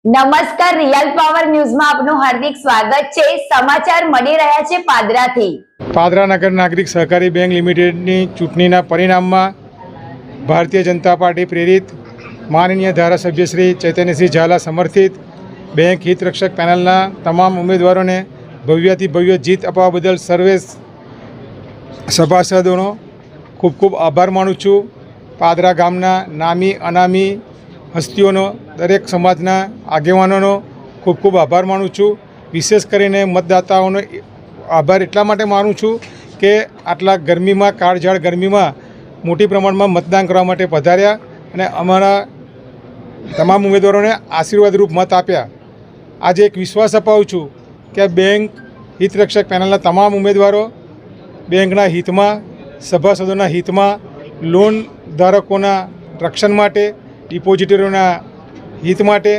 નમસ્કાર, real power ન્યૂઝમાં આપનું હાર્દિક સ્વાગત છે। સમાચાર મળી રહ્યા છે પાદરાથી। પાદરા નગર નાગરિક સહકારી બેંક લિમિટેડની ચૂંટણીના પરિણામમાં ભારતીય જનતા પાર્ટી પ્રેરિત માનનીય ધારાસભ્ય શ્રી ચૈતન્યસિંહ ઝાલા સમર્થિત બેંક હિતરક્ષક પેનલના તમામ ઉમેદવારોને ભવ્યથી ભવ્ય જીત અપાવવા બદલ સર્વે સભાસદોનો ખૂબ ખૂબ આભાર માનું છું। પાદરા ગામના નામી અનામી હસ્તીઓનો, દરેક સમાજના આગેવાનોનો ખૂબ ખૂબ આભાર માનું છું। વિશેષ કરીને મતદાતાઓનો આભાર એટલા માટે માનું છું કે આટલા ગરમીમાં, કાળઝાળ ગરમીમાં મોટી પ્રમાણમાં મતદાન કરવા માટે પધાર્યા અને અમારા તમામ ઉમેદવારોને આશીર્વાદરૂપ મત આપ્યા। આજે એક વિશ્વાસ અપાવું છું કે બેંક હિતરક્ષક પેનલના તમામ ઉમેદવારો બેંકના હિતમાં, સભાસદોના હિતમાં, લોન ધારકોના રક્ષણ માટે, ડિપોઝિટરોના હિત માટે,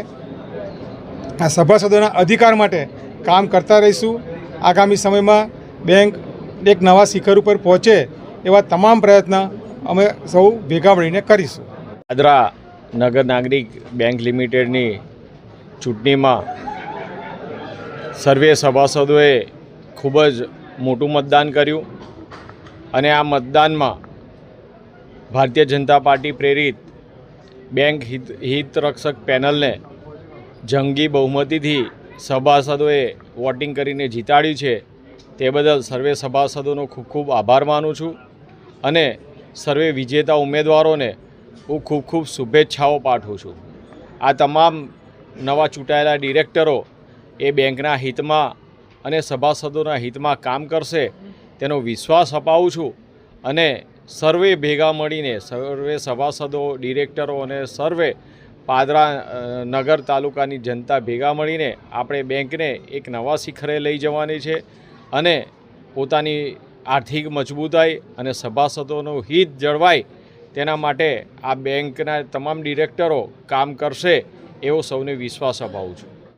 આ સભાસદોના અધિકાર માટે કામ કરતા રહીશું। આગામી સમયમાં બેંક એક નવા શિખર ઉપર પહોંચે એવા તમામ પ્રયત્ન અમે સૌ ભેગા મળીને કરીશું। પાદરા નગર નાગરિક બેંક લિમિટેડની ચૂંટણીમાં સર્વે સભાસદોએ ખૂબ જ મોટું મતદાન કર્યું અને આ મતદાનમાં ભારતીય જનતા પાર્ટી પ્રેરિત બેંક હિતરક્ષક પેનલને જંગી બહુમતીથી સભાસદોએ વોટિંગ કરીને જીતાડ્યું છે। તે બદલ સર્વે સભાસદોનો ખૂબ ખૂબ આભાર માનું છું અને સર્વે વિજેતા ઉમેદવારોને હું ખૂબ ખૂબ શુભેચ્છાઓ પાઠવું છું। આ તમામ નવા ચૂંટાયેલા ડિરેક્ટરો એ બેંકના હિતમાં અને સભાસદોના હિતમાં કામ કરશે તેનો વિશ્વાસ અપાવું છું અને સર્વે ભેગા મળીને, સર્વે સભાસદો, ડિરેક્ટરો અને સર્વે પાદરા નગર તાલુકાની જનતા ભેગા મળીને આપણે બેંકને એક નવા શિખરે લઈ જવાની છે અને પોતાની આર્થિક મજબૂતાઈ અને સભાસદોનું હિત જળવાય તેના માટે આ બેંકના તમામ ડિરેક્ટરો કામ કરશે એવો સૌને વિશ્વાસ અપાવું છું।